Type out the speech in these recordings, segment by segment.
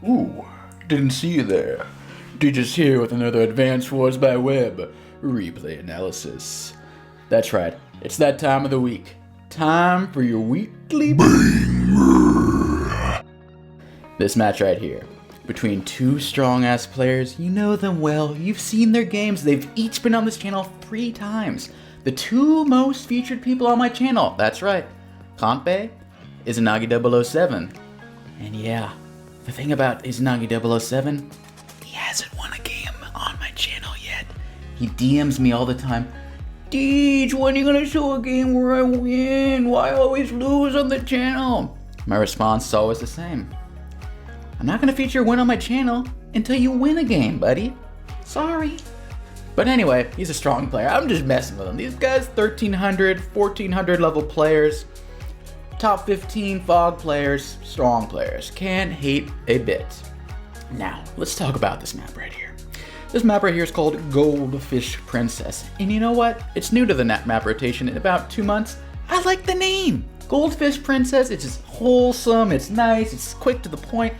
Ooh, didn't see you there. DJ's here with another Advanced Wars by Web replay analysis. That's right, it's that time of the week. Time for your weekly banger. This match right here, between two strong-ass players, you know them well, you've seen their games, they've each been on this channel 3 times. The 2 most featured people on my channel, that's right, Kantbei, Izanagi007. And yeah, the thing about Izanagi007, he hasn't won a game on my channel yet. He DMs me all the time, Deej, when are you gonna show a game where I win? Why always lose on the channel? My response is always the same. I'm not gonna feature a win on my channel until you win a game, buddy. Sorry. But anyway, he's a strong player. I'm just messing with him. These guys, 1300, 1400 level players, top 15 fog players, strong players. Can't hate a bit. Now, let's talk about this map right here. This map right here is called Goldfish Princess. And you know what? It's new to the map rotation in about 2 months. I like the name. Goldfish Princess, it's just wholesome, it's nice, it's quick to the point.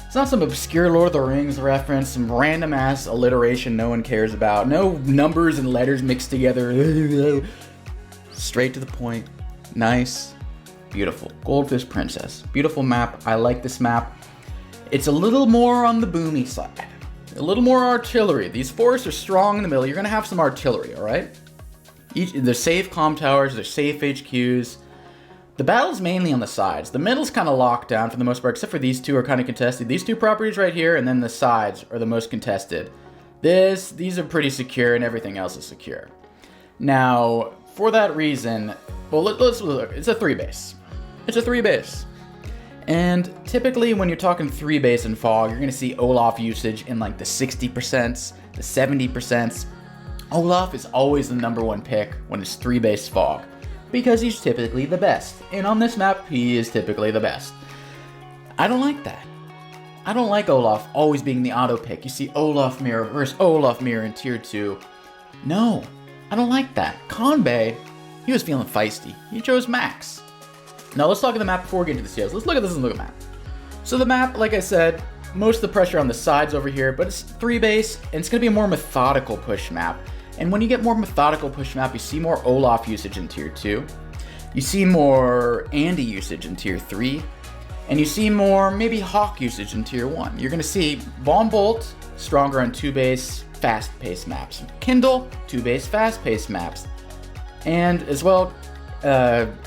It's not some obscure Lord of the Rings reference, some random ass alliteration no one cares about. No numbers and letters mixed together. Straight to the point. Nice. Beautiful. Goldfish Princess. Beautiful map. I like this map. It's a little more on the boomy side. A little more artillery. These forests are strong in the middle. You're going to have some artillery, alright? They're safe comm towers. They're safe HQs. The battle's mainly on the sides. The middle's kind of locked down for the most part, except for these two are kind of contested. These 2 properties right here, and then the sides are the most contested. These are pretty secure, and everything else is secure. Now, for that reason, well, let's look. It's a 3 base. It's a 3 base. And typically when you're talking 3 base in fog, you're going to see Olaf usage in like the 60%, the 70%. Olaf is always the #1 pick when it's 3 base fog, because he's typically the best. And on this map, he is typically the best. I don't like that. I don't like Olaf always being the auto pick. You see Olaf mirror versus Olaf mirror in tier 2. No, I don't like that. Kantbei, he was feeling feisty. He chose Max. Now let's talk about the map before we get into the CS. Let's look at this and look at the map. So the map, like I said, most of the pressure on the sides over here, but it's 3 base, and it's going to be a more methodical push map. And when you get more methodical push map, you see more Olaf usage in tier 2. You see more Andy usage in tier 3. And you see more maybe Hawk usage in tier 1. You're going to see Bomb Bolt stronger on 2 base fast-paced maps. Kindle, 2 base fast-paced maps. And as well,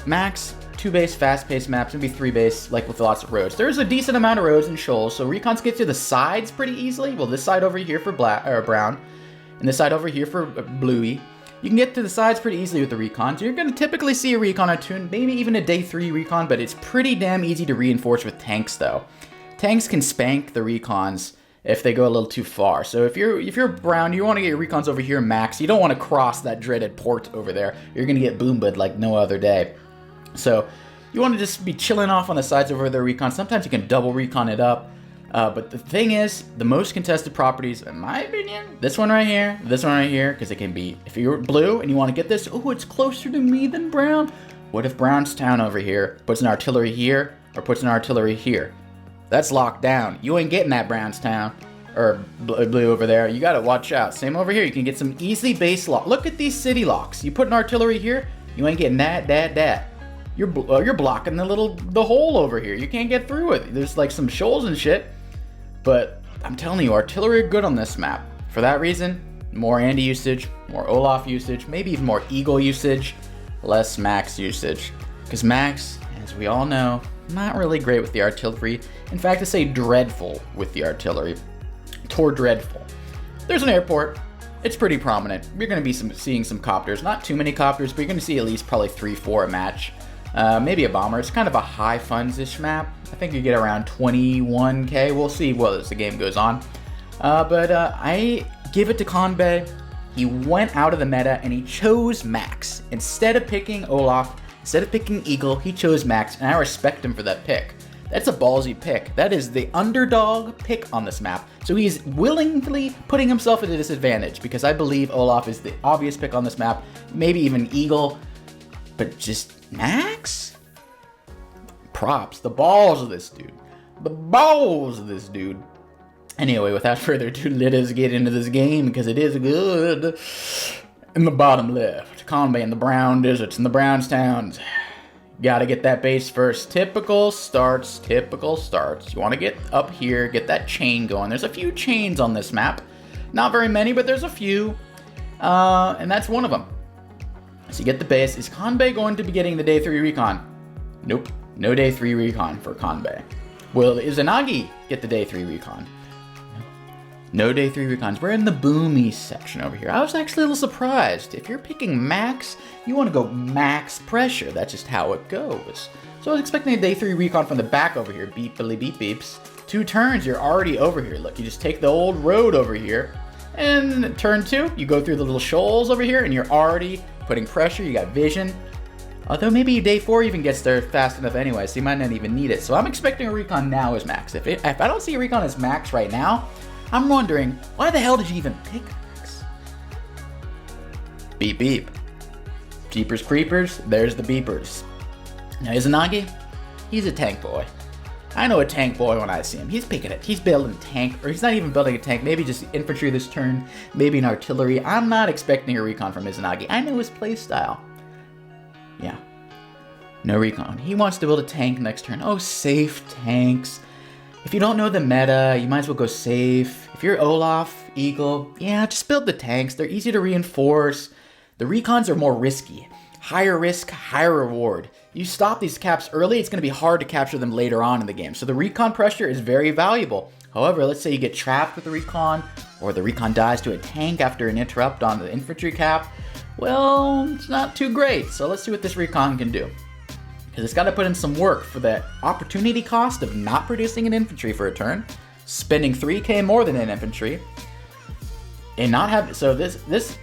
Max, 2 base fast-paced maps, maybe 3 base, like with lots of roads. There's a decent amount of roads and shoals, so recons get to the sides pretty easily. Well, this side over here for brown, and this side over here for bluey. You can get to the sides pretty easily with the recons. You're going to typically see a recon or 2, maybe even a day 3 recon, but it's pretty damn easy to reinforce with tanks though. Tanks can spank the recons if they go a little too far. So if you're brown, you want to get your recons over here max. You don't want to cross that dreaded port over there. You're going to get boombud like no other day. So you want to just be chilling off on the sides over their recon. Sometimes you can double recon it up. But the thing is, the most contested properties, in my opinion, this one right here, because it can be, if you're blue and you want to get this, oh, it's closer to me than brown. What if Brownstown over here puts an artillery here or puts an artillery here? That's locked down. You ain't getting that Brownstown or blue over there. You got to watch out. Same over here. You can get some easily base lock. Look at these city locks. You put an artillery here, you ain't getting that. You're blocking the hole over here. You can't get through it. There's like some shoals and shit. But I'm telling you, artillery are good on this map. For that reason, more Andy usage, more Olaf usage, maybe even more Eagle usage, less Max usage. Because Max, as we all know, not really great with the artillery. In fact, I say dreadful with the artillery. Tor dreadful. There's an airport. It's pretty prominent. You're going to be seeing some copters. Not too many copters, but you're going to see at least probably 3-4 a match. Maybe a bomber. It's kind of a high funds-ish map. I think you get around 21k. We'll see as the game goes on. But I give it to Kantbei. He went out of the meta and he chose Max. Instead of picking Olaf, instead of picking Eagle, he chose Max, and I respect him for that pick. That's a ballsy pick. That is the underdog pick on this map. So he's willingly putting himself at a disadvantage because I believe Olaf is the obvious pick on this map. Maybe even Eagle. But just Max? Props. The balls of this dude. The balls of this dude. Anyway, without further ado, let us get into this game because it is good. In the bottom left, Kantbei in the brown deserts, in the brown towns. Gotta get that base first. Typical starts. You want to get up here, get that chain going. There's a few chains on this map. Not very many, but there's a few. And that's one of them. So you get the base. Is Kantbei going to be getting the day 3 recon? Nope. No day 3 recon for Kantbei. Will Izanagi get the day 3 recon? No day 3 recons. We're in the boomy section over here. I was actually a little surprised. If you're picking max, you want to go max pressure. That's just how it goes. So I was expecting a day 3 recon from the back over here. Beepily beep beeps. 2 turns, you're already over here. Look, you just take the old road over here. And turn 2, you go through the little shoals over here and you're already putting pressure. You got vision. Although maybe day 4 even gets there fast enough anyway, so you might not even need it. So I'm expecting a recon now as max. If I don't see a recon as max right now, I'm wondering, why the hell did you even pick max? Beep beep. Jeepers creepers, there's the beepers. Now Izanagi, he's a tank boy. I know a tank boy when I see him. He's picking it. He's building a tank, or he's not even building a tank. Maybe just infantry this turn, maybe an artillery. I'm not expecting a recon from Izanagi. I know his playstyle. Yeah. No recon. He wants to build a tank next turn. Oh, safe tanks. If you don't know the meta, you might as well go safe. If you're Olaf, Eagle, yeah, just build the tanks. They're easy to reinforce. The recons are more risky. Higher risk, higher reward. You stop these caps early, it's going to be hard to capture them later on in the game. So the recon pressure is very valuable. However, let's say you get trapped with the recon, or the recon dies to a tank after an interrupt on the infantry cap. Well, it's not too great. So let's see what this recon can do. Because it's got to put in some work for the opportunity cost of not producing an infantry for a turn, spending 3k more than an infantry, and not have. So this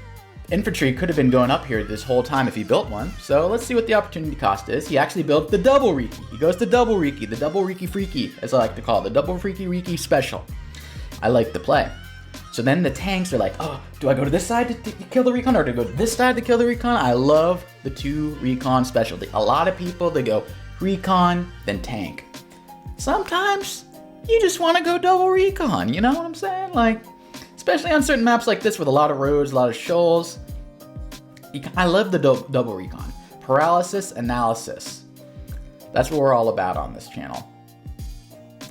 infantry could have been going up here this whole time if he built one. So let's see what the opportunity cost is. He actually built the double Riki. He goes to double Riki, the double Riki Freaky, as I like to call it, the double Freaky Riki special. I like the play. So then the tanks are like, oh, do I go to this side to kill the recon, or do I go to this side to kill the recon? I love the 2 recon specialty. A lot of people, they go recon, then tank. Sometimes you just want to go double recon, you know what I'm saying? Like, especially on certain maps like this with a lot of roads, a lot of shoals. I love the double recon. Paralysis analysis. That's what we're all about on this channel.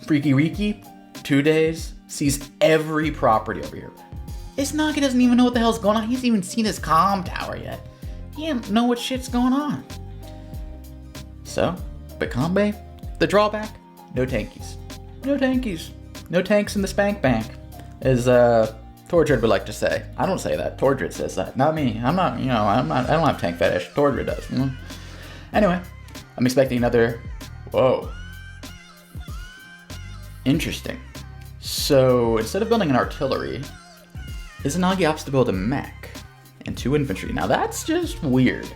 Freaky Riki, 2 days, sees every property over here. Izanagi doesn't even know what the hell's going on. He hasn't even seen his comm tower yet. He doesn't know what shit's going on. So, but Kantbei, the drawback, no tankies. No tankies. No tanks in the spank bank, as Tordred would like to say. I don't say that. Tordred says that. Not me. I'm not, I don't have tank fetish. Tordred does, Anyway, I'm expecting another, whoa. Interesting. So instead of building an artillery, Izanagi opts to build a mech and 2 infantry. Now that's just weird.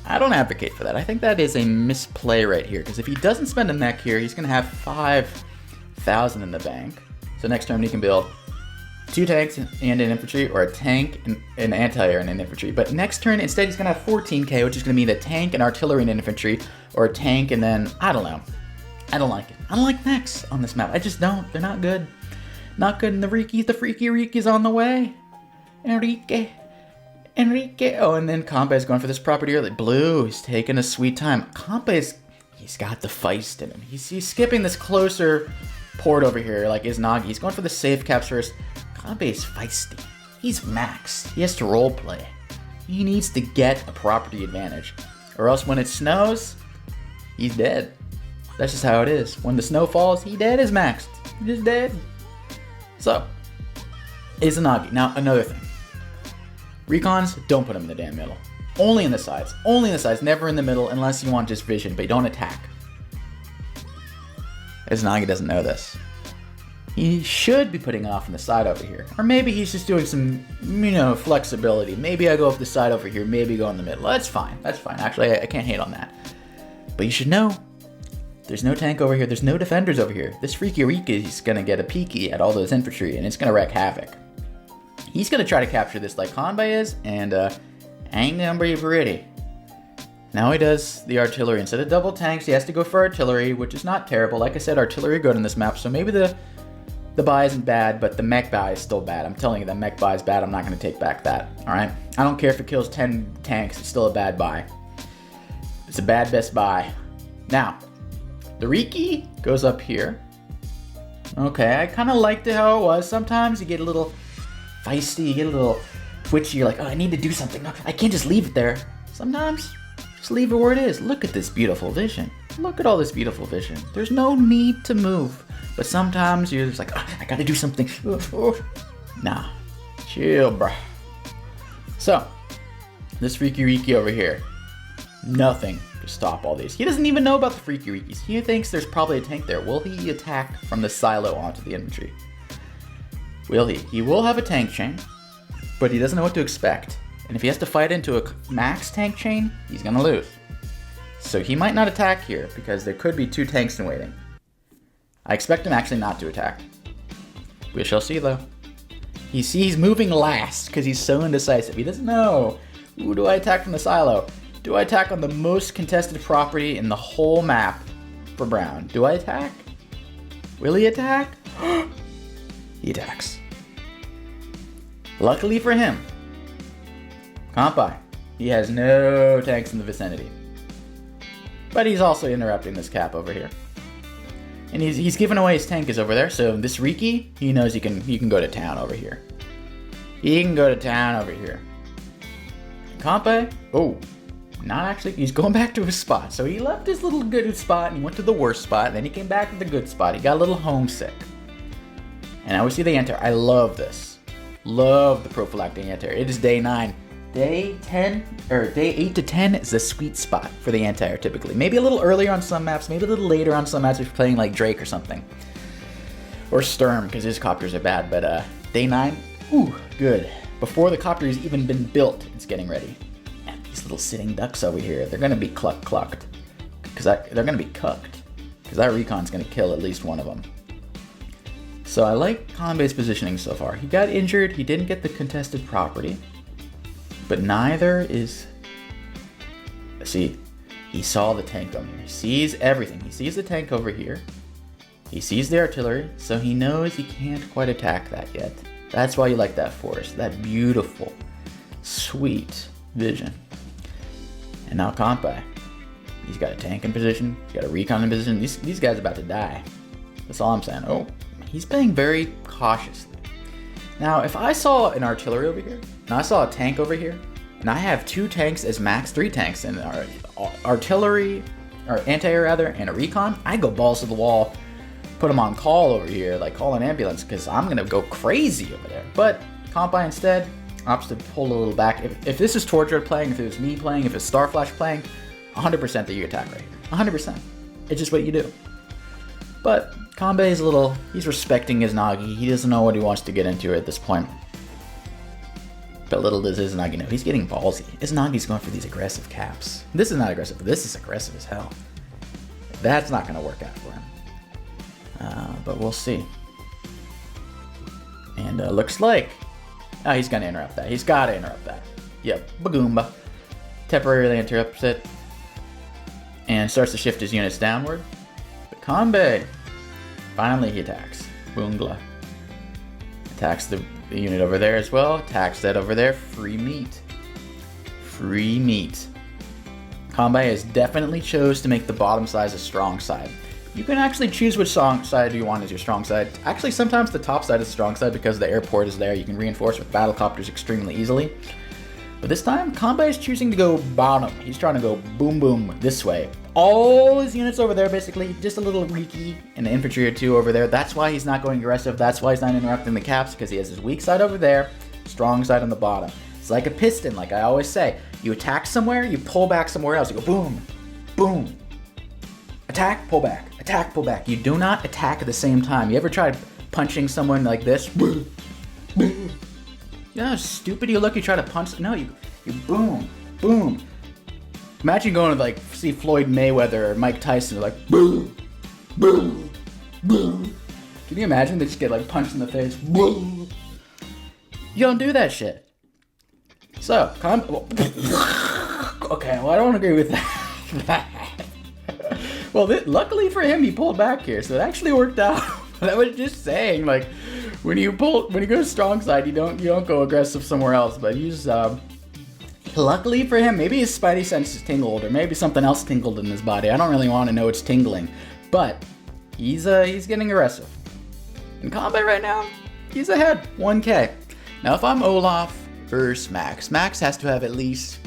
I don't advocate for that. I think that is a misplay right here, because if he doesn't spend a mech here, he's going to have 5,000 in the bank. So next turn he can build 2 tanks and an infantry, or a tank and an anti-air and an infantry. But next turn, instead, he's going to have 14k, which is going to mean a tank and artillery and infantry, or a tank and then, I don't know. I don't like it. I don't like mechs on this map. I just don't. They're not good. Not good. And the Freaky Riki's on the way. Enrique. Oh, and then Kantbei's going for this property early. Blue, he's taking a sweet time. He's got the feist in him. He's skipping this closer port over here like Izanagi. He's going for the safe caps first. Kantbei's feisty. He's max. He has to roleplay. He needs to get a property advantage. Or else when it snows, he's dead. That's just how it is. When the snow falls, he dead is maxed. He's just dead. So, Izanagi. Now, another thing. Recons, don't put them in the damn middle. Only in the sides. Only in the sides. Never in the middle unless you want just vision, but don't attack. Izanagi doesn't know this. He should be putting off on the side over here. Or maybe he's just doing some, flexibility. Maybe I go up the side over here. Maybe go in the middle. That's fine. That's fine. Actually, I can't hate on that. But you should know. There's no tank over here. There's no defenders over here. This Freaky Riki is going to get a peeky at all those infantry, and it's going to wreak havoc. He's going to try to capture this like Kantbei is, and ain't going to be pretty. Now he does the artillery. Instead of double tanks, he has to go for artillery, which is not terrible. Like I said, artillery are good on this map, so maybe the buy isn't bad, but the mech buy is still bad. I'm telling you, the mech buy is bad. I'm not going to take back that, alright? I don't care if it kills 10 tanks, it's still a bad buy. It's a bad best buy. Now, the Riki goes up here. Okay, I kind of liked it how it was. Sometimes you get a little feisty, you get a little twitchy, you're like, oh, I need to do something. No, I can't just leave it there. Sometimes, just leave it where it is. Look at this beautiful vision. Look at all this beautiful vision. There's no need to move. But sometimes you're just like, oh, I gotta do something. Nah, chill, bruh. So, this Freaky Riki over here, nothing to stop all these. He doesn't even know about the Freaky Rikis. He thinks there's probably a tank there. Will he attack from the silo onto the infantry? Will he? He will have a tank chain, but he doesn't know what to expect. And if he has to fight into a max tank chain, he's gonna lose. So he might not attack here, because there could be 2 tanks in waiting. I expect him actually not to attack. We shall see, though. He's moving last because he's so indecisive. He doesn't know. Ooh, do I attack from the silo? Do I attack on the most contested property in the whole map for Brown? Do I attack? Will he attack? He attacks. Luckily for him, Kantbei, he has no tanks in the vicinity. But he's also interrupting this cap over here. And he's giving away his tank is over there, so this Riki, he knows he can go to town over here. He can go to town over here. Kantbei, oh, not actually, he's going back to his spot. So he left his little good spot and he went to the worst spot, and then he came back to the good spot. He got a little homesick. And now we see the anti-air. I love this. Love the prophylactic anti-air. It is day 9. Day 10, or day 8 to 10 is the sweet spot for the anti-air typically. Maybe a little earlier on some maps, maybe a little later on some maps if you're playing like Drake or something. Or Sturm, because his copters are bad, but day 9, ooh, good. Before the copter has even been built, it's getting ready. And these little sitting ducks over here, they're gonna be clucked. Because they're gonna be cucked. Because that recon's gonna kill at least one of them. So I like Kantbei's positioning so far. He got injured, he didn't get the contested property. But neither is... See, he saw the tank on here. He sees everything. He sees the tank over here. He sees the artillery, so he knows he can't quite attack that yet. That's why you like that forest. That beautiful, sweet vision. And now Kantbei. He's got a tank in position. He's got a recon in position. These guys are about to die. That's all I'm saying. Oh, he's playing very cautiously. Now, if I saw an artillery over here, and I saw a tank over here, and I have 2 tanks as max 3 tanks, and artillery, or anti-air rather, and a recon, I go balls to the wall, put them on call over here, like call an ambulance, because I'm gonna go crazy over there. But Kantbei instead opts to pull a little back. If this is Tortured playing, if it was me playing, if it's Starflash playing, 100% that you attack right here. 100%. It's just what you do. But Kantbei is he's respecting Izanagi. He doesn't know what he wants to get into at this point. But little does Izanagi know, he's getting ballsy. Izanagi's going for these aggressive caps. This is not aggressive, but this is aggressive as hell. That's not going to work out for him. But we'll see. And looks like... Oh, he's going to interrupt that. He's got to interrupt that. Yep, Bagoomba. Temporarily interrupts it. And starts to shift his units downward. But Kantbei, finally he attacks. Boongla. Attacks the unit over there as well. Attacks that over there. Free meat. Free meat. Kantbei has definitely chose to make the bottom side a strong side. You can actually choose which side you want as your strong side. Actually, sometimes the top side is the strong side because the airport is there. You can reinforce with battlecopters extremely easily. But this time, Kantbei is choosing to go bottom. He's trying to go boom boom this way. All his units over there, basically, just a little Riki and an infantry or 2 over there. That's why he's not going aggressive. That's why he's not interrupting the caps, because he has his weak side over there, strong side on the bottom. It's like a piston, like I always say. You attack somewhere, you pull back somewhere else. You go boom, boom. Attack, pull back. Attack, pull back. You do not attack at the same time. You ever tried punching someone like this? You know how stupid you look? You try to punch. No, you boom, boom. Imagine going to like see Floyd Mayweather or Mike Tyson, like boom, boom, boom. Can you imagine they just get like punched in the face? Boom. You don't do that shit. So, Okay, well, I don't agree with that. Well, luckily for him, he pulled back here, so it actually worked out. I was just saying, like, when you go strong side, you don't go aggressive somewhere else. But he's luckily for him, maybe his spidey senses tingled, or maybe something else tingled in his body. I don't really want to know it's tingling, but he's getting aggressive. In combat right now, he's ahead, 1K. Now, if I'm Olaf versus Max, Max has to have at least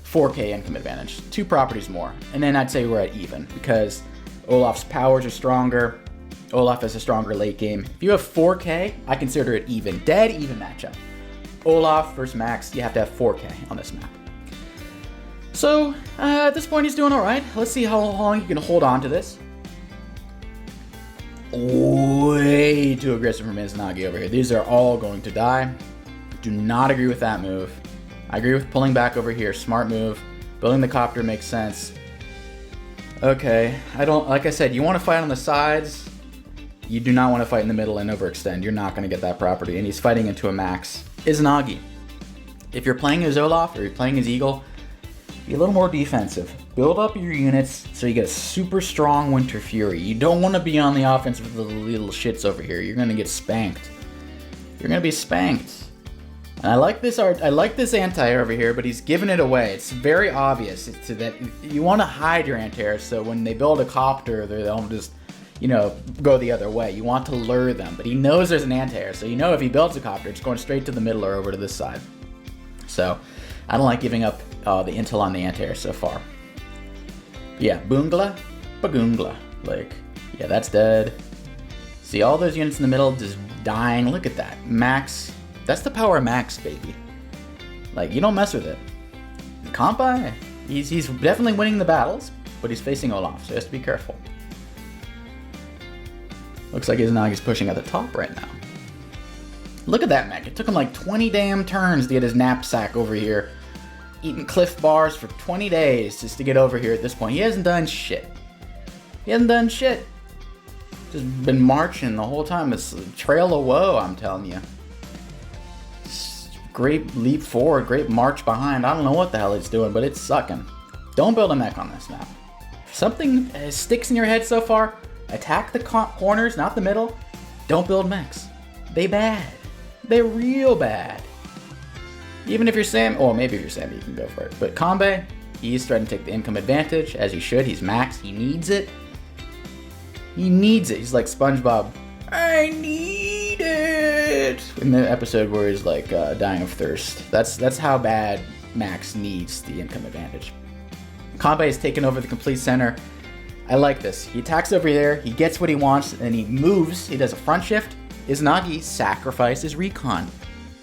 4K income advantage, 2 properties more, and then I'd say we're at even, because Olaf's powers are stronger. Olaf has a stronger late game. If you have 4K, I consider it even, dead even matchup. Olaf versus Max, you have to have 4K on this map. So, at this point, he's doing all right. Let's see how long he can hold on to this. Way too aggressive from Izanagi over here. These are all going to die. Do not agree with that move. I agree with pulling back over here. Smart move. Building the copter makes sense. Okay, like I said, you want to fight on the sides. You do not want to fight in the middle and overextend. You're not going to get that property. And he's fighting into a max. Izanagi. If you're playing as Olaf or you're playing as Eagle, be a little more defensive. Build up your units so you get a super strong Winter Fury. You don't want to be on the offense with the little shits over here. You're going to get spanked. You're going to be spanked. And I like this anti-air over here, but he's giving it away. It's very obvious that you want to hide your anti-air, so when they build a copter, they don't just, go the other way. You want to lure them, but he knows there's an anti-air, so if he builds a copter, it's going straight to the middle or over to this side. So I don't like giving up the intel on the anti-air so far. Yeah, Boongla, Bagoongla. That's dead. See all those units in the middle just dying. Look at that. Max. That's the power of Max, baby. You don't mess with it. Kantbei, he's definitely winning the battles, but he's facing Olaf, so he has to be careful. Looks like Izanagi's pushing at the top right now. Look at that mech. It took him 20 damn turns to get his knapsack over here. Eating Cliff Bars for 20 days just to get over here at this point. He hasn't done shit. Just been marching the whole time. It's a trail of woe, I'm telling you. Great leap forward, great march behind. I don't know what the hell he's doing, but it's sucking. Don't build a mech on this map. If something sticks in your head so far, attack the corners, not the middle. Don't build mechs. They bad. They're real bad. Even if you're Sam, maybe if you're Sam, you can go for it. But Kantbei, he's trying to take the income advantage, as he should. He's Max. He needs it. He's like SpongeBob. I need it! In the episode where he's dying of thirst. That's how bad Max needs the income advantage. Kantbei has taken over the complete center. I like this. He attacks over there, he gets what he wants, and he moves. He does a front shift. Izanagi sacrifices recon.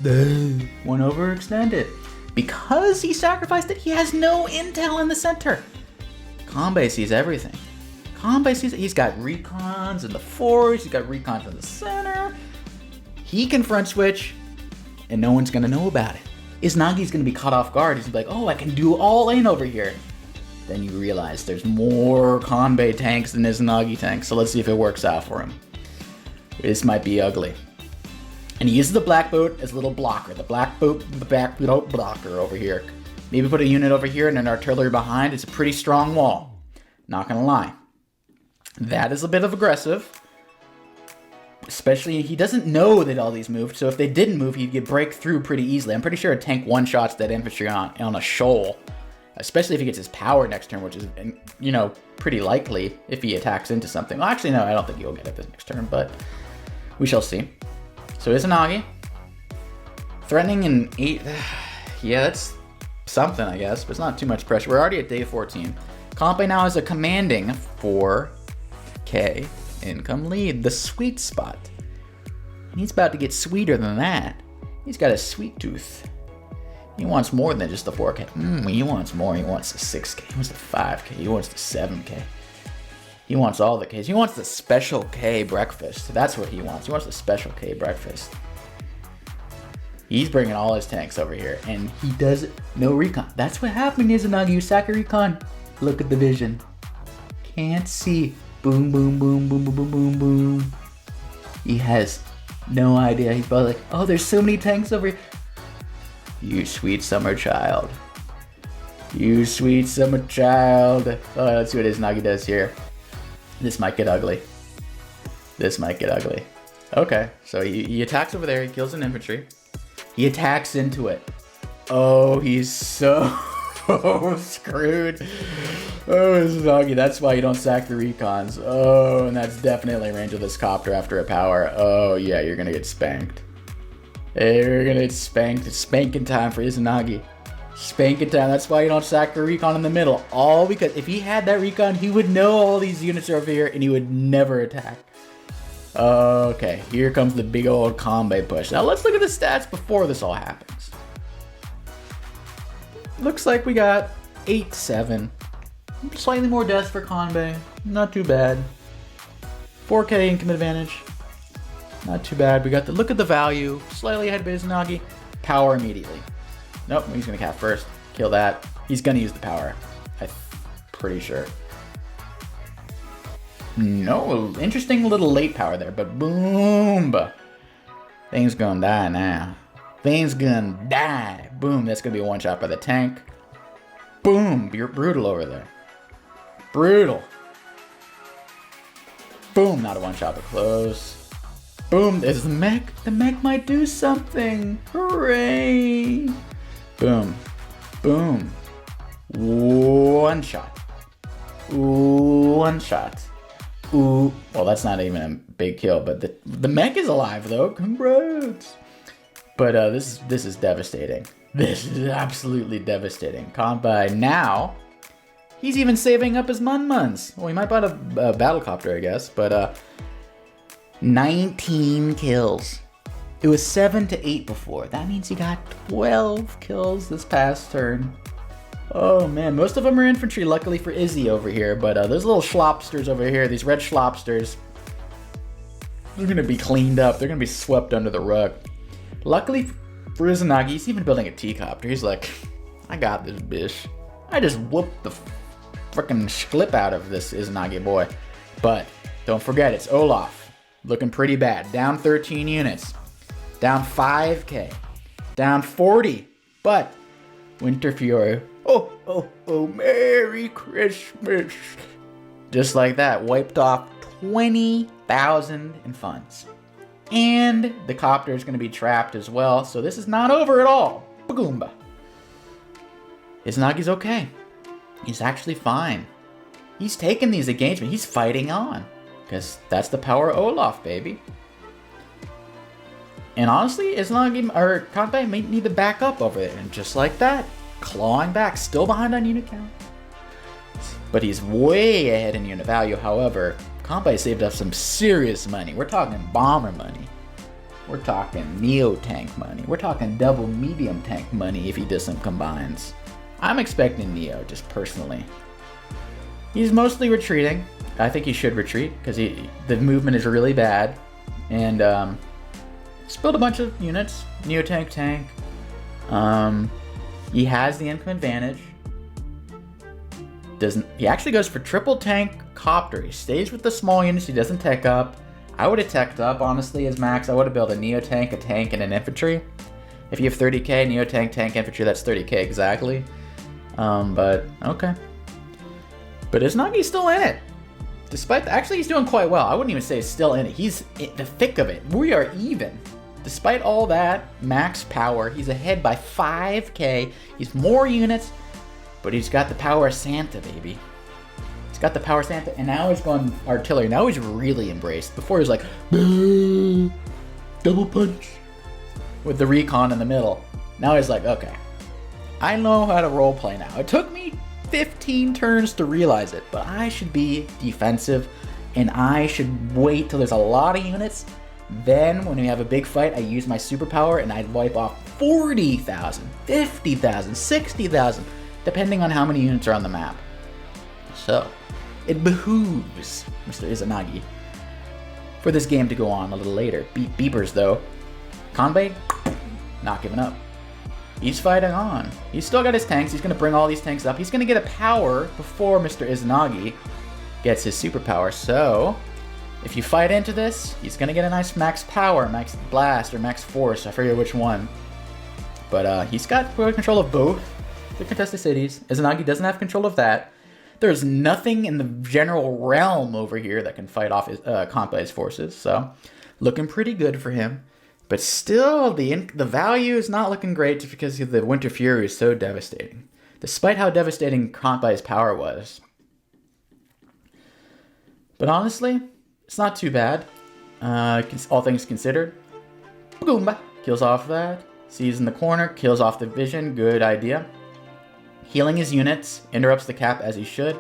One overextended. Because he sacrificed it, he has no intel in the center. Kantbei sees everything. He's got recons in the forest, he's got recons in the center. He can front switch, and no one's gonna know about it. Izanagi's gonna be caught off guard. He's like, I can do all in over here. Then you realize there's more Kantbei tanks than Izanagi tanks, so let's see if it works out for him. This might be ugly. And he uses the black boat as a little blocker. The black boat blocker over here. Maybe put a unit over here and an artillery behind. It's a pretty strong wall. Not gonna lie. That is a bit of aggressive. Especially, he doesn't know that all these moved, so if they didn't move, he'd break through pretty easily. I'm pretty sure a tank one-shots that infantry on a shoal. Especially if he gets his power next turn, which is, pretty likely if he attacks into something. Well, actually, no, I don't think he'll get it this next turn, but we shall see. So Izanagi, threatening in 8, yeah, that's something, I guess, but it's not too much pressure. We're already at day 14. Kantbei now has a commanding 4K income lead, the sweet spot. And he's about to get sweeter than that. He's got a sweet tooth. He wants more than just the 4K. He wants more. He wants the 6K. He wants the 5K. He wants the 7K. He wants all the Ks. He wants the special K breakfast. That's what he wants. He wants the special K breakfast. He's bringing all his tanks over here, and he does no recon. That's what happened, Izanagi. You sack a recon. Look at the vision. Can't see. Boom, boom, boom, boom, boom, boom, boom, boom. He has no idea. He's probably like, there's so many tanks over here. You sweet summer child. You sweet summer child. Oh, let's see what Izanagi does here. This might get ugly. This might get ugly. Okay, so he attacks over there. He kills an infantry. He attacks into it. Oh, he's so screwed. Oh, Izanagi, that's why you don't sack the recons. Oh, and that's definitely range of this copter after a power. Oh, yeah, you're gonna get spanked. You're gonna get spanked. It's spanking time for Izanagi. Spanking time. That's why you don't sack the recon in the middle. All because if he had that recon, he would know all these units are over here and he would never attack. Okay, here comes the big old Kantbei push. Now let's look at the stats before this all happens. Looks like we got 8-7. Slightly more deaths for Kantbei. Not too bad. 4k income advantage. Not too bad. We got the look at the value. Slightly ahead of Izanagi. Power immediately. Nope, he's gonna cap first. Kill that. He's gonna use the power. I'm pretty sure. No, interesting little late power there, but boom. Things gonna die now. Things gonna die. Boom, that's gonna be a one shot by the tank. Boom, you're brutal over there. Brutal. Boom, not a one shot, but close. Boom, there's the mech. The mech might do something. Hooray. Boom. Boom. One shot. One shot. Ooh. Well, that's not even a big kill, but the mech is alive though. Congrats. But this is devastating. This is absolutely devastating. Kantbei now, he's even saving up his mun-muns. Well, he might buy a battlecopter, I guess, but 19 kills. It was 7 to 8 before. That means he got 12 kills this past turn. Oh man, most of them are infantry, luckily for Izzy over here, but those little schlopsters over here, these red schlopsters, they're gonna be cleaned up. They're gonna be swept under the rug. Luckily for Izanagi, he's even building a T-copter. He's like, I got this bitch. I just whooped the frickin' schlip out of this Izanagi boy. But don't forget, it's Olaf. Looking pretty bad. Down 13 units. Down 5k. Down 40. But Winter Fury. Oh, Merry Christmas. Just like that, wiped off 20,000 in funds. And the copter is going to be trapped as well, so this is not over at all. Bagoomba. Izanagi's okay. He's actually fine. He's taking these engagements. He's fighting on. Because that's the power of Olaf, baby. And honestly, Kantbei may need to back up over there. And just like that, clawing back, still behind on unit count. But he's way ahead in unit value. However, Kantbei saved up some serious money. We're talking bomber money. We're talking Neo tank money. We're talking double medium tank money if he does some combines. I'm expecting Neo, just personally. He's mostly retreating. I think he should retreat because the movement is really bad. And just build a bunch of units. Neo tank. He has the income advantage. He actually goes for triple tank copter. He stays with the small units. He doesn't tech up. I would have teched up, honestly, as max. I would have built a Neo tank, a tank, and an infantry. If you have 30k, Neo tank, infantry, that's 30k exactly. But okay. But Izanagi's still in it. Actually, he's doing quite well. I wouldn't even say he's still in it. He's in the thick of it. We are even. Despite all that max power, he's ahead by 5k. He's more units, but he's got the power of Santa, baby. He's got the power of Santa, and now he's going artillery. Now he's really embraced. Before he was like, double punch with the recon in the middle. Now he's like, okay, I know how to roleplay now. It took me 15 turns to realize it, but I should be defensive, and I should wait till there's a lot of units. Then, when we have a big fight, I use my superpower, and I'd wipe off 40,000, 50,000, 60,000, depending on how many units are on the map. So, it behooves Mr. Izanagi for this game to go on a little later. Beepers, though. Kantbei, not giving up. He's fighting on. He's still got his tanks. He's going to bring all these tanks up. He's going to get a power before Mr. Izanagi gets his superpower. So, if you fight into this, he's going to get a nice max power, max blast, or max force. I forget which one. But he's got control of both. the contested cities. Izanagi doesn't have control of that. There's nothing in the general realm over here that can fight off Kantbei's forces, so looking pretty good for him. But still, the value is not looking great just because the Winter Fury is so devastating. Despite how devastating Kantbei's power was. But honestly, it's not too bad. All things considered. Boom! Kills off that. Sees in the corner, kills off the vision. Good idea. Healing his units, interrupts the cap as he should.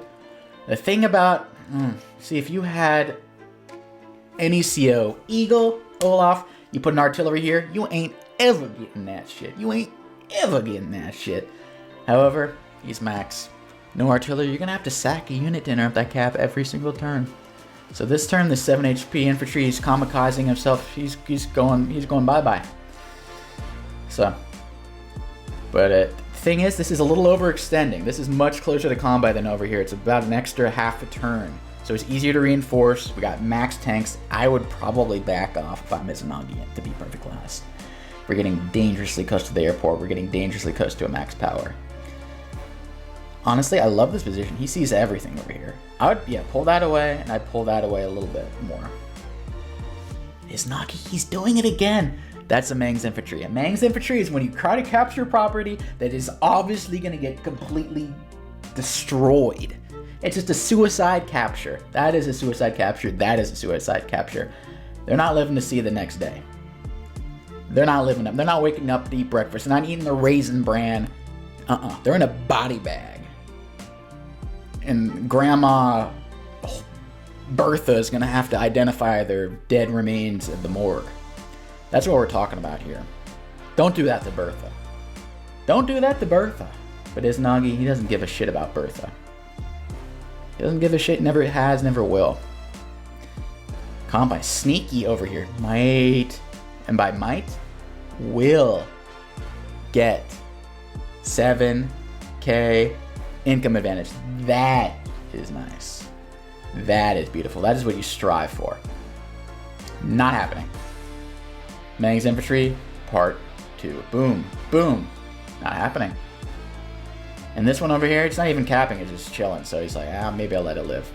The thing about... see, if you had any CO, Eagle, Olaf, you put an artillery here, you ain't ever getting that shit. You ain't ever getting that shit. However, he's max. No artillery, you're going to have to sack a unit to interrupt that cap every single turn. So this turn, the 7 HP infantry, he's kamikazing himself. He's going bye-bye. So, but thing is, this is a little overextending. This is much closer to Kantbei than over here. It's about an extra half a turn. So it's easier to reinforce. We got max tanks. I would probably back off if I'm Izanagi, to be perfectly honest. We're getting dangerously close to the airport. We're getting dangerously close to a max power. Honestly, I love this position. He sees everything over here. I would, pull that away, and I'd pull that away a little bit more. Izanagi, he's doing it again. That's a Mang's infantry. A Mang's infantry is when you try to capture property that is obviously going to get completely destroyed. It's just a suicide capture. That is a suicide capture. That is a suicide capture. They're not living to see the next day. They're not living up. They're not waking up to eat breakfast. They're not eating the Raisin Bran. They're in a body bag. And Grandma Bertha is going to have to identify their dead remains at the morgue. That's what we're talking about here. Don't do that to Bertha. Don't do that to Bertha. But Izanagi, he doesn't give a shit about Bertha. He doesn't give a shit, never has, never will. Kantbei, sneaky over here. Might, and by might, will get 7k income advantage. That is nice. That is beautiful. That is what you strive for. Not happening. Mang's infantry, part 2. Boom, boom. Not happening. And this one over here, it's not even capping, it's just chilling. So he's like, maybe I'll let it live.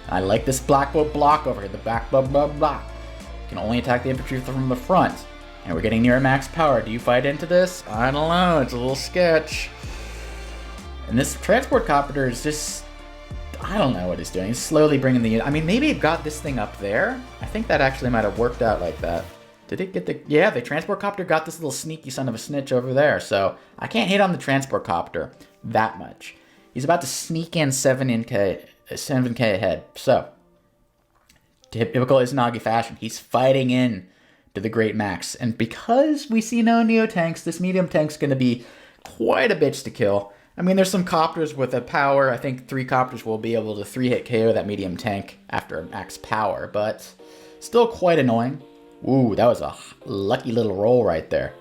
I like this block over here, the back block. You can only attack the infantry from the front. And we're getting near max power. Do you fight into this? I don't know, it's a little sketch. And this transport copter is just, I don't know what it's doing. It's slowly bringing the, I mean, maybe it got this thing up there. I think that actually might have worked out like that. Did it get the, yeah, the transport copter got this little sneaky son of a snitch over there. So I can't hate on the transport copter that much. He's about to sneak in 7k ahead. So, typical Izanagi fashion, he's fighting in to the Great Max. And because we see no Neo tanks, this medium tank's going to be quite a bitch to kill. I mean, there's some copters with a power. I think 3 copters will be able to 3-hit KO that medium tank after max power, but still quite annoying. Ooh, that was a lucky little roll right there.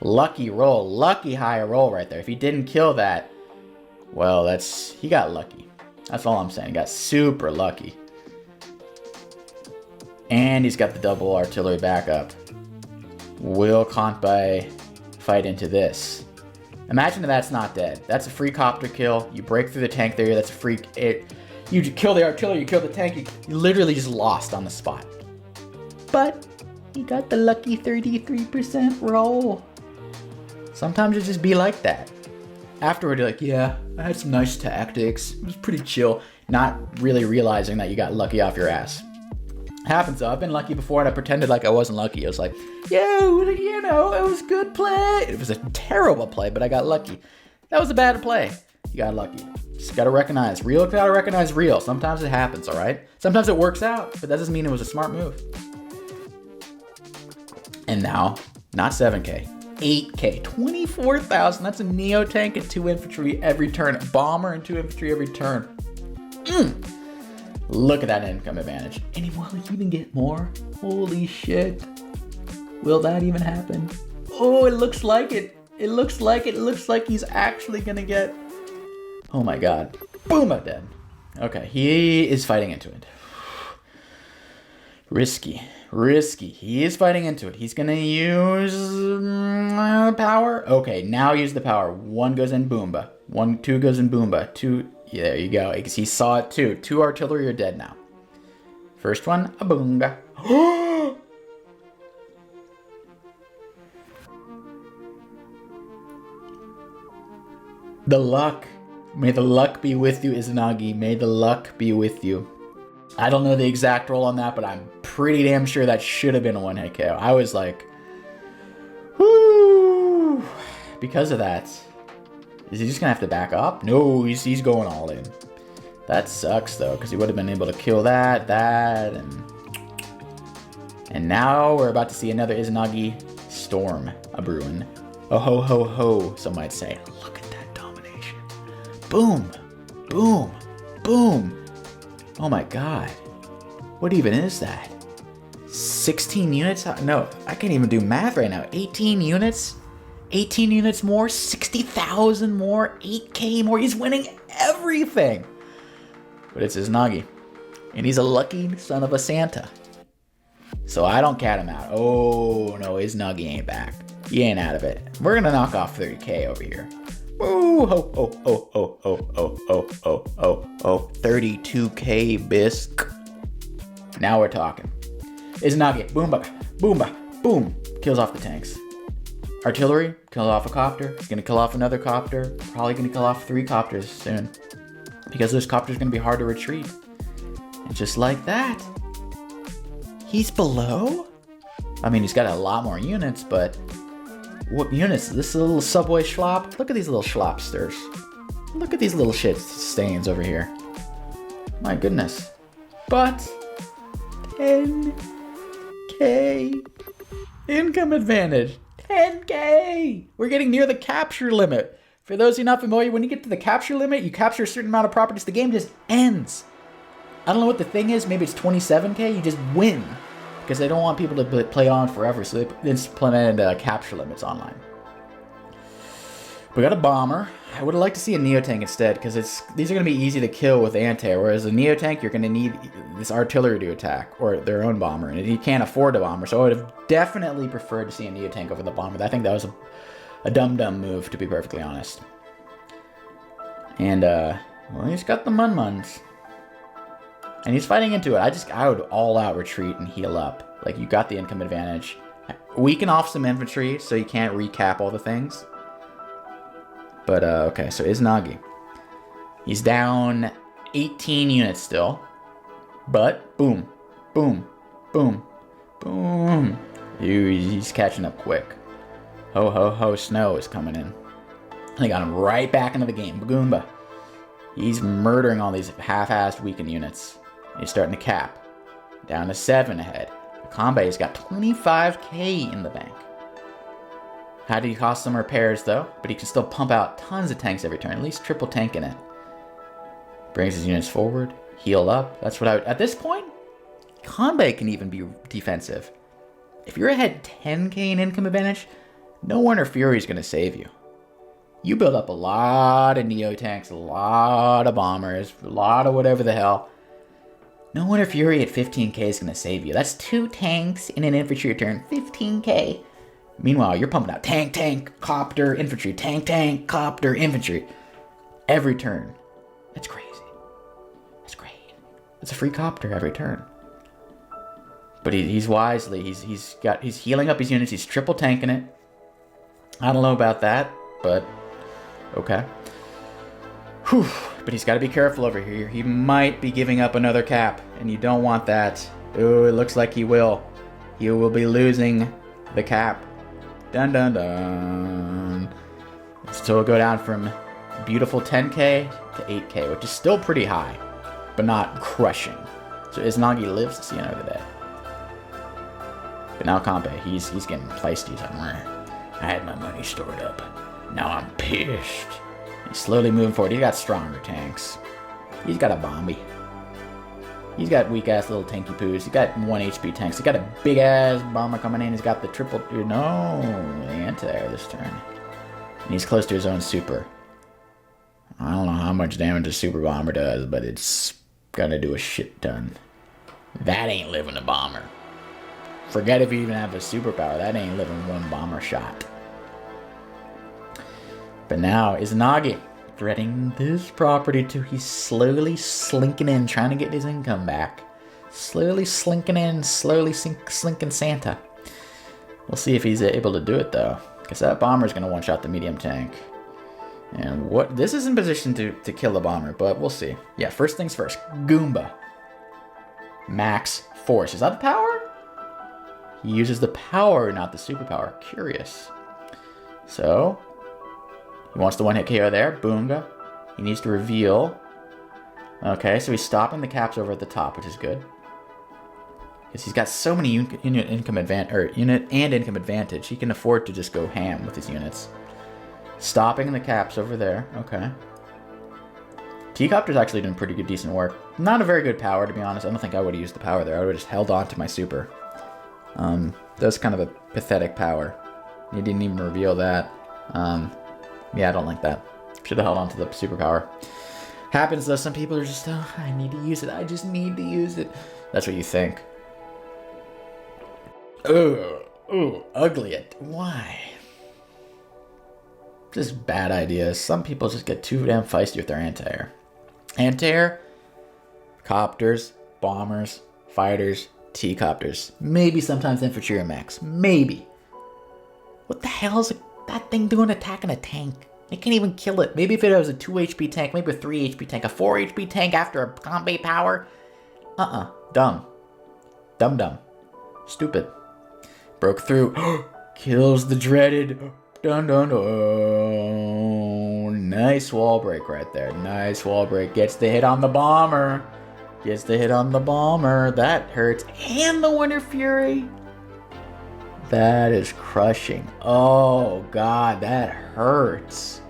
Lucky roll, lucky high roll right there. If he didn't kill that, well, he got lucky. That's all I'm saying. He got super lucky. And he's got the double artillery backup. Will Kantbei fight into this? Imagine if that's not dead. That's a free copter kill. You break through the tank there. That's a free... you kill the artillery, you kill the tank. You literally just lost on the spot. But he got the lucky 33% roll. Sometimes it just be like that. Afterward, you're like, yeah, I had some nice tactics. It was pretty chill. Not really realizing that you got lucky off your ass. Happens though. I've been lucky before and I pretended like I wasn't lucky. I was like, yo, you know, it was good play. It was a terrible play, but I got lucky. That was a bad play. You got lucky. Just gotta recognize. Gotta recognize real. Sometimes it happens, all right? Sometimes it works out, but that doesn't mean it was a smart move. And now, not 7k, 8k, 24,000. That's a Neo tank and 2 infantry every turn. A bomber and 2 infantry every turn. Look at that income advantage. And will he even get more? Holy shit. Will that even happen? Oh, it looks like it. It looks like he's actually gonna get... Oh my god. Boom, I'm dead. Okay, he is fighting into it. Risky. Risky. He is fighting into it. He's going to use power. Okay, now use the power. 1 goes in Boomba. 2 goes in Boomba. 2. Yeah, there you go. Because he saw it too. 2 artillery are dead now. First one, a Boomba. The luck. May the luck be with you, Izanagi. May the luck be with you. I don't know the exact roll on that, but I'm pretty damn sure that should have been a 1-hit KO. I was like, whoo! Because of that. Is he just going to have to back up? No, he's going all in. That sucks, though, because he would have been able to kill that, and now we're about to see another Izanagi storm a-brewing. Oh, ho, ho, ho, some might say. Look at that domination. Boom, boom, boom. Oh my god. What even is that? 16 units? No, I can't even do math right now. 18 units? 18 units more? 60,000 more? 8k more? He's winning everything! But it's Izanagi. And he's a lucky son of a Santa. So I don't cat him out. Oh no, Izanagi ain't back. He ain't out of it. We're gonna knock off 30k over here. Ooh, oh, 32k bisque. Now we're talking. Izanagi, boomba, boomba, boom. Kills off the tanks. Artillery, kills off a copter. He's gonna kill off another copter. Probably gonna kill off 3 copters soon. Because this copter's gonna be hard to retreat. And just like that, he's below? I mean, he's got a lot more units, but what units? This little subway schlop? Look at these little schlopsters. Look at these little shit stains over here. My goodness. But 10k income advantage. 10k! We're getting near the capture limit. For those who are not familiar, when you get to the capture limit, you capture a certain amount of properties, the game just ends. I don't know what the thing is. Maybe it's 27k. You just win. Because they don't want people to play on forever, so they implemented capture limits online. We got a bomber. I would have liked to see a Neotank instead, because these are going to be easy to kill with anti-air, whereas a Neotank, you're going to need this artillery to attack, or their own bomber, and you can't afford a bomber, so I would have definitely preferred to see a Neotank over the bomber. I think that was a dumb move, to be perfectly honest. And, well, he's got the Mun-Muns. And he's fighting into it. I would all-out retreat and heal up. Like, you got the income advantage. Weaken off some infantry so you can't recap all the things. But, okay, so Izanagi. He's down 18 units still. But, boom, boom, boom, boom. He's catching up quick. Ho, ho, ho, snow is coming in. They got him right back into the game. Bagoomba. He's murdering all these half-assed weakened units. He's starting to cap. Down to 7 ahead. Kantbei's got 25k in the bank. Had to cost some repairs though, but he can still pump out tons of tanks every turn, at least triple tank in it. Brings his units forward, heal up. That's what at this point, Kantbei can even be defensive. If you're ahead 10k in income advantage, no Warner Fury's gonna save you. You build up a lot of Neo tanks, a lot of bombers, a lot of whatever the hell. No Winter Fury at 15k is going to save you. That's 2 tanks in an infantry turn, 15k. Meanwhile, you're pumping out tank, tank, copter, infantry, tank, tank, copter, infantry. Every turn. That's crazy. That's great. That's a free copter every turn. But he's wisely, he's healing up his units, he's triple tanking it. I don't know about that, but okay. Whew. But he's got to be careful over here. He might be giving up another cap, and you don't want that. Oh, it looks like he will. He will be losing the cap. Dun dun dun. So we'll go down from beautiful 10k to 8k, which is still pretty high, but not crushing. So Izanagi lives to see another day. But now Kantbei, he's getting feisty. He's like, I had my money stored up. Now I'm pissed. He's slowly moving forward. He's got stronger tanks. He's got a Bombi. He's got weak-ass little tanky poos. He's got 1 HP tanks. He's got a big-ass bomber coming in. He's got the triple... No, the anti-air this turn. And he's close to his own super. I don't know how much damage a super bomber does, but it's gonna do a shit ton. That ain't living a bomber. Forget if you even have a superpower. That ain't living one bomber shot. But now Izanagi, dreading this property too. He's slowly slinking in, trying to get his income back. Slowly slinking in, slowly slinking Santa. We'll see if he's able to do it though, because that bomber's gonna one-shot the medium tank. And what? This is in position to kill the bomber, but we'll see. Yeah, first things first. Goomba. Max Force. Is that the power? He uses the power, not the superpower. Curious. So, he wants the one-hit KO there. Boonga. He needs to reveal. Okay, so he's stopping the caps over at the top, which is good. Because he's got so many unit and income advantage, he can afford to just go ham with his units. Stopping the caps over there. Okay. T-Copter's actually doing pretty good, decent work. Not a very good power, to be honest. I don't think I would have used the power there. I would have just held on to my super. That's kind of a pathetic power. He didn't even reveal that. Yeah, I don't like that. Should have held on to the superpower. Happens though, some people are just, oh, I need to use it. I just need to use it. That's what you think. Ooh, ugly it. Why? Just bad ideas. Some people just get too damn feisty with their anti-air. Anti-air, copters, bombers, fighters, T-copters. Maybe sometimes infantry or mechs. Maybe. What the hell is that thing doing attacking a tank? It can't even kill it. Maybe if it was a 2 HP tank, maybe a 3 HP tank, a 4 HP tank after a Kantbei power. Dumb. Dumb. Stupid. Broke through. Kills the dreaded. Dun dun dun. Nice wall break right there. Nice wall break. Gets the hit on the bomber. That hurts. And the Winter Fury. That is crushing. Oh god, that hurts.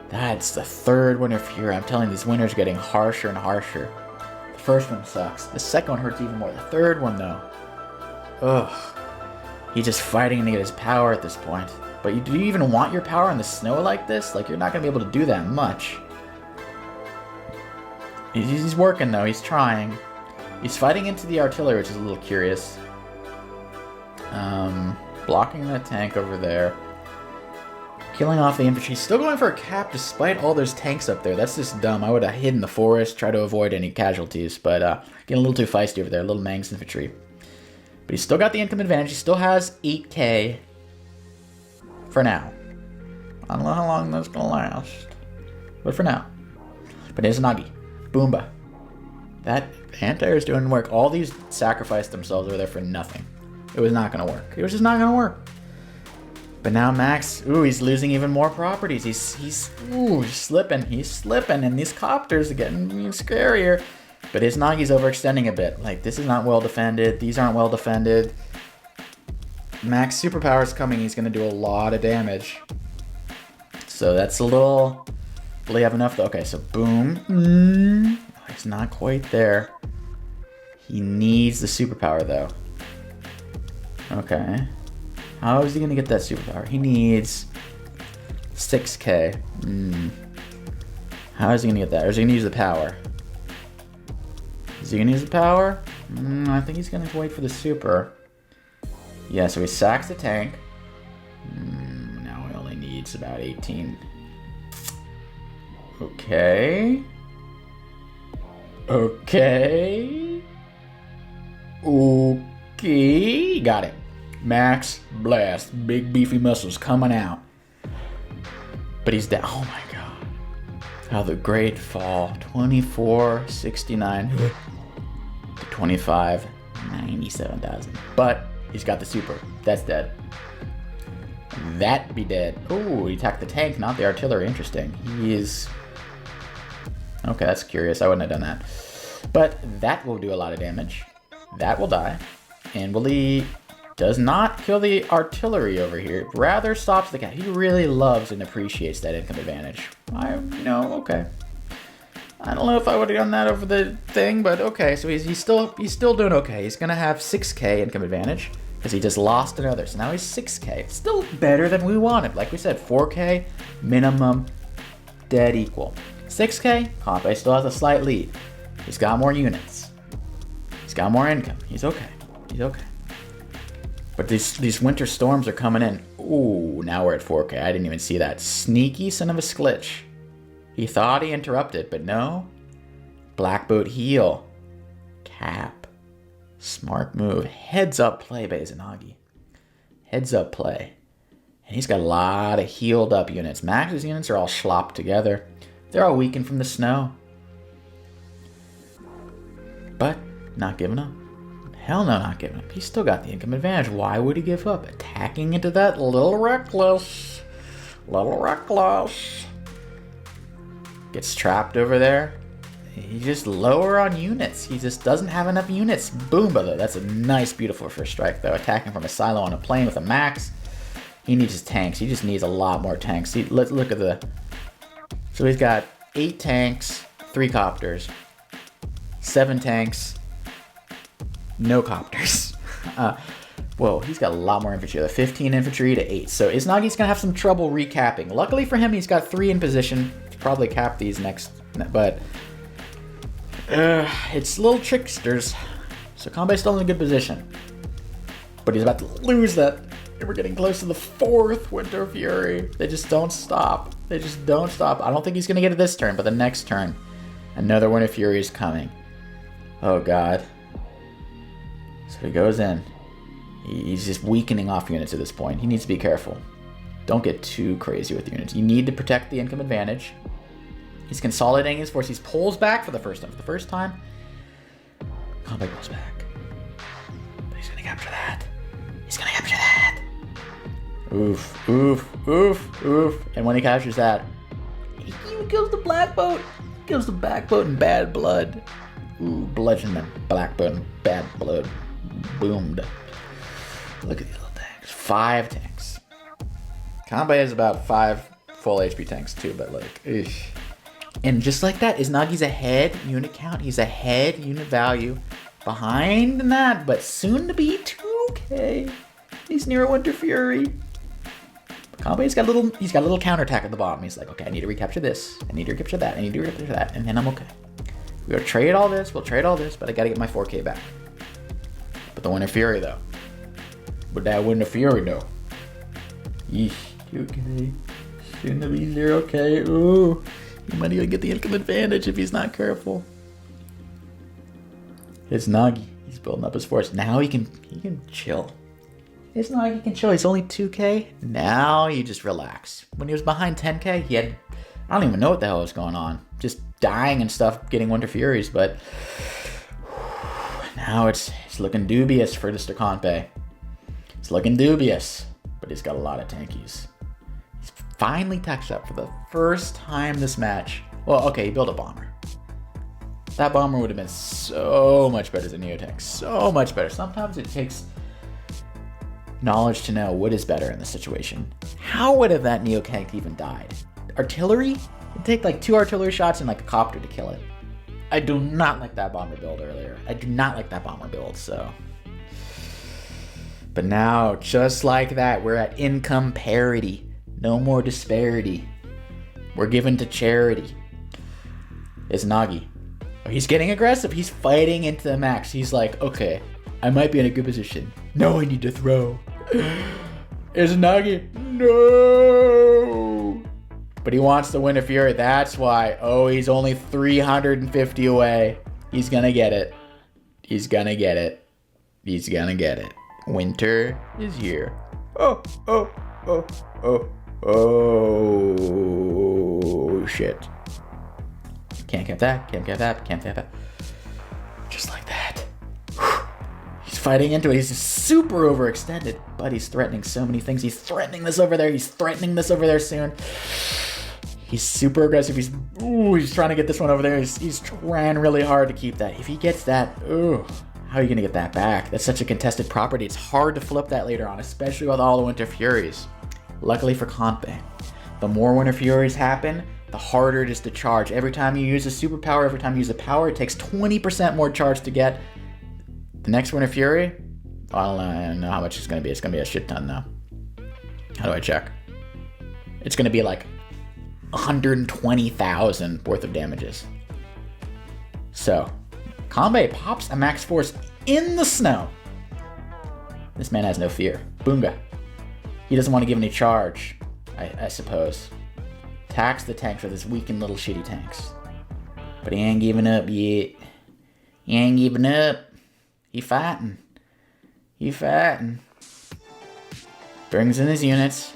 That's the third Winter Fury. I'm telling you, these winters are getting harsher and harsher. The first one sucks. The second one hurts even more. The third one though. Ugh. He's just fighting to get his power at this point. But do you even want your power in the snow like this? Like, you're not going to be able to do that much. He's working, though. He's trying. He's fighting into the artillery, which is a little curious. Blocking that tank over there. Killing off the infantry. Still going for a cap despite all those tanks up there. That's just dumb. I would have hid in the forest, try to avoid any casualties. But getting a little too feisty over there. A little Manx infantry. But he's still got the income advantage. He still has 8k for now. I don't know how long that's going to last. But for now. But Izanagi. Boomba. That anti-air is doing work. All these sacrificed themselves over there for nothing. It was not going to work. It was just not going to work. But now Max, he's losing even more properties. He's slipping. He's slipping. And these copters are getting scarier. But Izanagi's overextending a bit. Like, this is not well defended. These aren't well defended. Max superpower's coming. He's going to do a lot of damage. So that's a little... Will he have enough though? Okay, so boom. It's not quite there. He needs the superpower though. Okay. How is he going to get that superpower? He needs 6k. How is he going to get that? Or is he going to use the power? Is he going to use the power? I think he's going to wait for the super. Yeah, so he sacks the tank. Now he only needs about 18. Okay. Got it. Max blast. Big beefy muscles coming out. But he's down. Oh my god. How the great fall. 2469 to 2597,000. But he's got the super. That's dead. That be dead. Oh, he attacked the tank, not the artillery. Interesting. He is... Okay, that's curious. I wouldn't have done that. But that will do a lot of damage. That will die. And Willie does not kill the artillery over here. Rather stops the cat. He really loves and appreciates that income advantage. Okay. I don't know if I would have done that over the thing, but okay. So he's still doing okay. He's gonna have 6k income advantage because he just lost another. So now he's 6k. Still better than we wanted. Like we said, 4k minimum, dead equal. 6k, Kantbei still has a slight lead. He's got more units. He's got more income. He's okay. But these winter storms are coming in. Ooh, now we're at 4K. I didn't even see that. Sneaky son of a sklitch. He thought he interrupted, but no. Black boat heal. Cap. Smart move. Heads up play by Izanagi. Heads up play. And he's got a lot of healed up units. Max's units are all slopped together. They're all weakened from the snow. But not giving up. Hell no, not giving up. He's still got the income advantage. Why would he give up? Attacking into that, little reckless. Little reckless. Gets trapped over there. He's just lower on units. He just doesn't have enough units. Boom, brother. That's a nice, beautiful first strike, though. Attacking from a silo on a plane with a max. He needs his tanks. He just needs a lot more tanks. See, let's look at the... So he's got 8 tanks, 3 copters, 7 tanks, no copters. Whoa, he's got a lot more infantry. 15 infantry to 8. So Izanagi's going to have some trouble recapping. Luckily for him, he's got 3 in position. Probably cap these next, but it's little tricksters. So Kantbei's still in a good position, but he's about to lose that. And we're getting close to the 4th Winter Fury. They just don't stop. They just don't stop. I don't think he's gonna get it this turn, but the next turn, another Winter Fury is coming. Oh God. So he goes in. He's just weakening off units at this point. He needs to be careful. Don't get too crazy with units. You need to protect the income advantage. He's consolidating his force. He pulls back for the first time. For the first time, Kantbei pulls back. But he's gonna capture that. He's gonna capture that. Oof, oof, oof, oof. And when he captures that, he even kills the black boat. Kills the black boat in bad blood. Ooh, bludgeon the black boat in bad blood. Boomed. Look at these little tanks. 5 tanks. Kantbei has about 5 full HP tanks too, but like, eesh. And just like that, Izanagi's ahead unit count. He's ahead unit value. Behind in that, but soon to be 2K. He's near a Winter Fury. Kantbei's got a little counterattack at the bottom. He's like, okay, I need to recapture this. I need to recapture that. I need to recapture that, and then I'm okay. We'll trade all this. We'll trade all this, but I gotta get my 4K back. But the Winter Fury though. But that Winter Fury though. Yeesh. 2K. Soon to be 0K. Ooh. He might even get the income advantage if he's not careful. Izanagi. He's building up his force. Now he can chill. Izanagi can chill. He's only 2K. Now you just relax. When he was behind 10K, he had... I don't even know what the hell was going on. Just dying and stuff, getting Winter Furies, but... Now it's looking dubious for Mr. Kantbei. It's looking dubious. But he's got a lot of tankies. He's finally touched up for the first time this match. Well, okay, he built a bomber. That bomber would have been so much better than Neotank. So much better. Sometimes it takes knowledge to know what is better in the situation. How would have that Neotank even died? Artillery? It'd take like 2 artillery shots and like a copter to kill it. I do not like that bomber build earlier. I do not like that bomber build, so... But now, just like that, we're at income parity. No more disparity. We're given to charity. Izanagi. Oh, he's getting aggressive. He's fighting into the max. He's like, okay, I might be in a good position. No, I need to throw. Izanagi, no! But he wants the Winter Fury. That's why. Oh, he's only 350 away. He's gonna get it. He's gonna get it. He's gonna get it. Winter is here. Oh, oh, oh, oh, oh, shit. Can't get that, can't get that, can't get that. Just like that. He's fighting into it. He's super overextended, but he's threatening so many things. He's threatening this over there. He's threatening this over there soon. He's super aggressive. He's trying to get this one over there. He's trying really hard to keep that. If he gets that, how are you going to get that back? That's such a contested property. It's hard to flip that later on, especially with all the Winter Furies. Luckily for Kantbei, the more Winter Furies happen, the harder it is to charge. Every time you use a superpower, every time you use a power, it takes 20% more charge to get. The next Winter Fury, I don't know how much it's going to be. It's going to be a shit ton though. How do I check? It's going to be like 120,000 worth of damages. So, Kantbei pops a max force in the snow. This man has no fear. Boonga. He doesn't want to give any charge, I suppose. Attacks the tanks with his weakened little shitty tanks. But he ain't giving up yet. He ain't giving up. He fighting. He fighting. Brings in his units.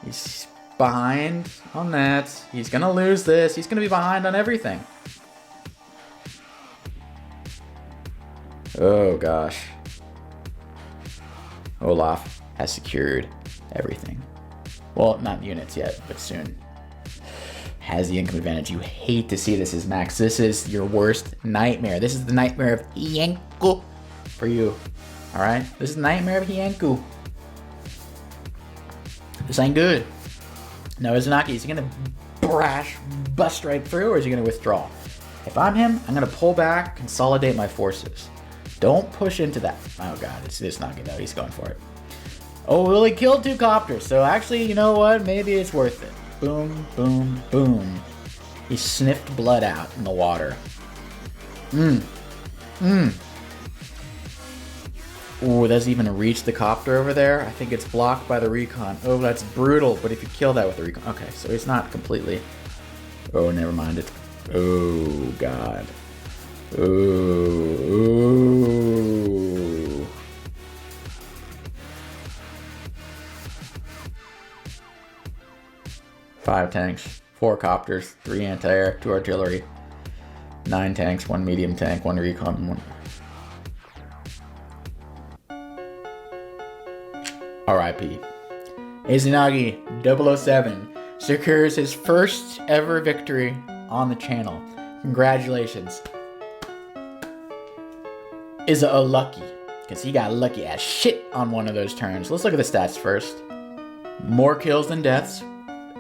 He's behind on that. He's gonna lose this. He's gonna be behind on everything. Oh gosh. Olaf has secured everything. Well, not units yet, but soon. Has the income advantage. You hate to see this as Max. This is your worst nightmare. This is the nightmare of Hienku for you. Alright? This is the nightmare of Hienku. This ain't good. Now Izanagi, is he gonna bust right through, or is he gonna withdraw? If I'm him, I'm gonna pull back, consolidate my forces. Don't push into that. Oh god, it's Izanagi though. He's going for it. Oh, well, he killed 2 copters, so actually, you know what? Maybe it's worth it. Boom, boom, boom. He sniffed blood out in the water. Ooh, doesn't even reach the copter over there. I think it's blocked by the recon. Oh, that's brutal, but if you kill that with the recon... Okay, so it's not completely... Oh, never mind. It's... Oh, God. Ooh. 5 tanks, 4 copters, 3 anti-air, 2 artillery, 9 tanks, 1 medium tank, 1 recon, 1... R.I.P. Izanagi007 secures his first ever victory on the channel. Congratulations. Is a lucky, because he got lucky as shit on one of those turns. Let's look at the stats first. More kills than deaths.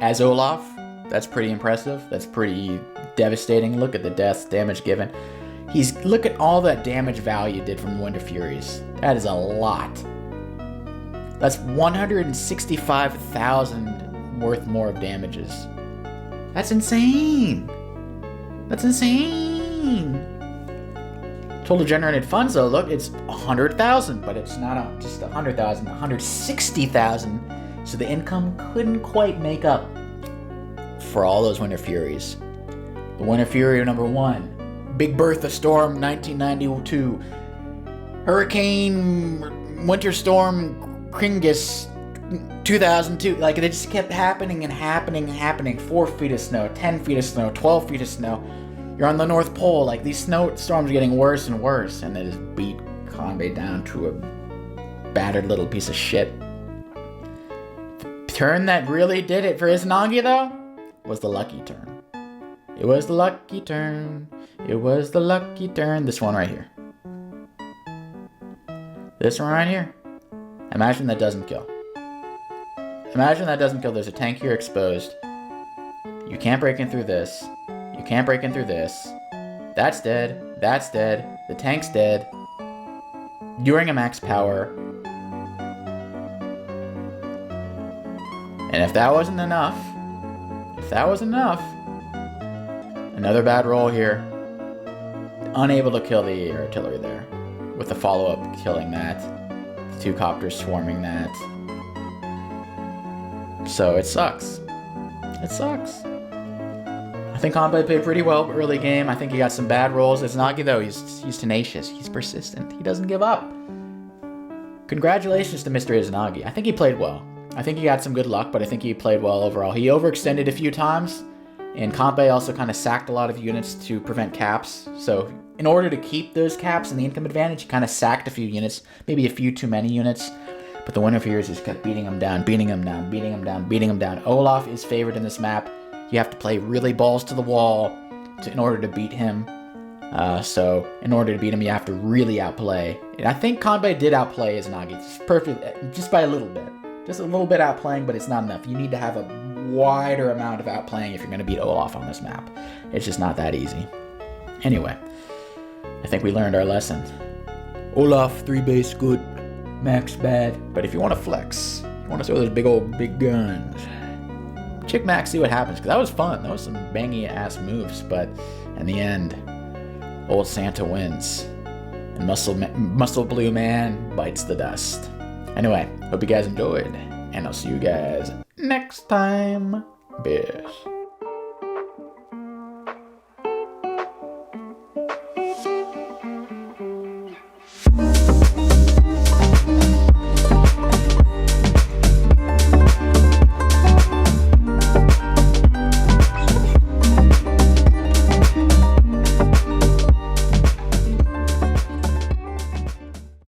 As Olaf, that's pretty impressive. That's pretty devastating. Look at the deaths, damage given. Look at all that damage value did from Winter Furies. That is a lot. That's 165,000 worth more of damages. That's insane. That's insane. Total generated funds though, look, it's 100,000, but it's not just 100,000, 160,000. So the income couldn't quite make up for all those Winter Furies. The Winter Fury number 1, Big Bertha Storm 1992, Hurricane Winter Storm Kringus 2002. Like, it just kept happening and happening and happening. 4 feet of snow, 10 feet of snow, 12 feet of snow. You're on the North Pole. Like, these snowstorms are getting worse and worse, and they just beat Kantbei down to a battered little piece of shit. Turn that really did it for Izanagi though was the lucky turn. It was the lucky turn. It was the lucky turn. This one right here. This one right here. Imagine that doesn't kill. Imagine that doesn't kill. There's a tank here exposed. You can't break in through this. You can't break in through this. That's dead. That's dead. The tank's dead. During a max power. And if that wasn't enough, another bad roll here. Unable to kill the artillery there. With the follow-up killing that. The 2 copters swarming that. So it sucks. It sucks. I think Kantbei played pretty well early game. I think he got some bad rolls. Izanagi though, he's tenacious. He's persistent. He doesn't give up. Congratulations to Mr. Izanagi. I think he played well. I think he got some good luck, but I think he played well overall. He overextended a few times, and Kantbei also kind of sacked a lot of units to prevent caps. So in order to keep those caps and the income advantage, he kind of sacked a few units, maybe a few too many units. But the Winter Furies just kept beating him down, beating him down, beating him down, beating him down. Olaf is favored in this map. You have to play really balls to the wall in order to beat him. So in order to beat him, you have to really outplay. And I think Kantbei did outplay Izanagi just by a little bit. Just a little bit outplaying, but it's not enough. You need to have a wider amount of outplaying if you're going to beat Olaf on this map. It's just not that easy. Anyway, I think we learned our lesson. Olaf, 3 base good, max bad. But if you want to flex, you want to throw those big guns, check max, see what happens. Because that was fun. That was some bangy ass moves. But in the end, old Santa wins. And Muscle Blue Man bites the dust. Anyway, hope you guys enjoyed, and I'll see you guys next time. Peace.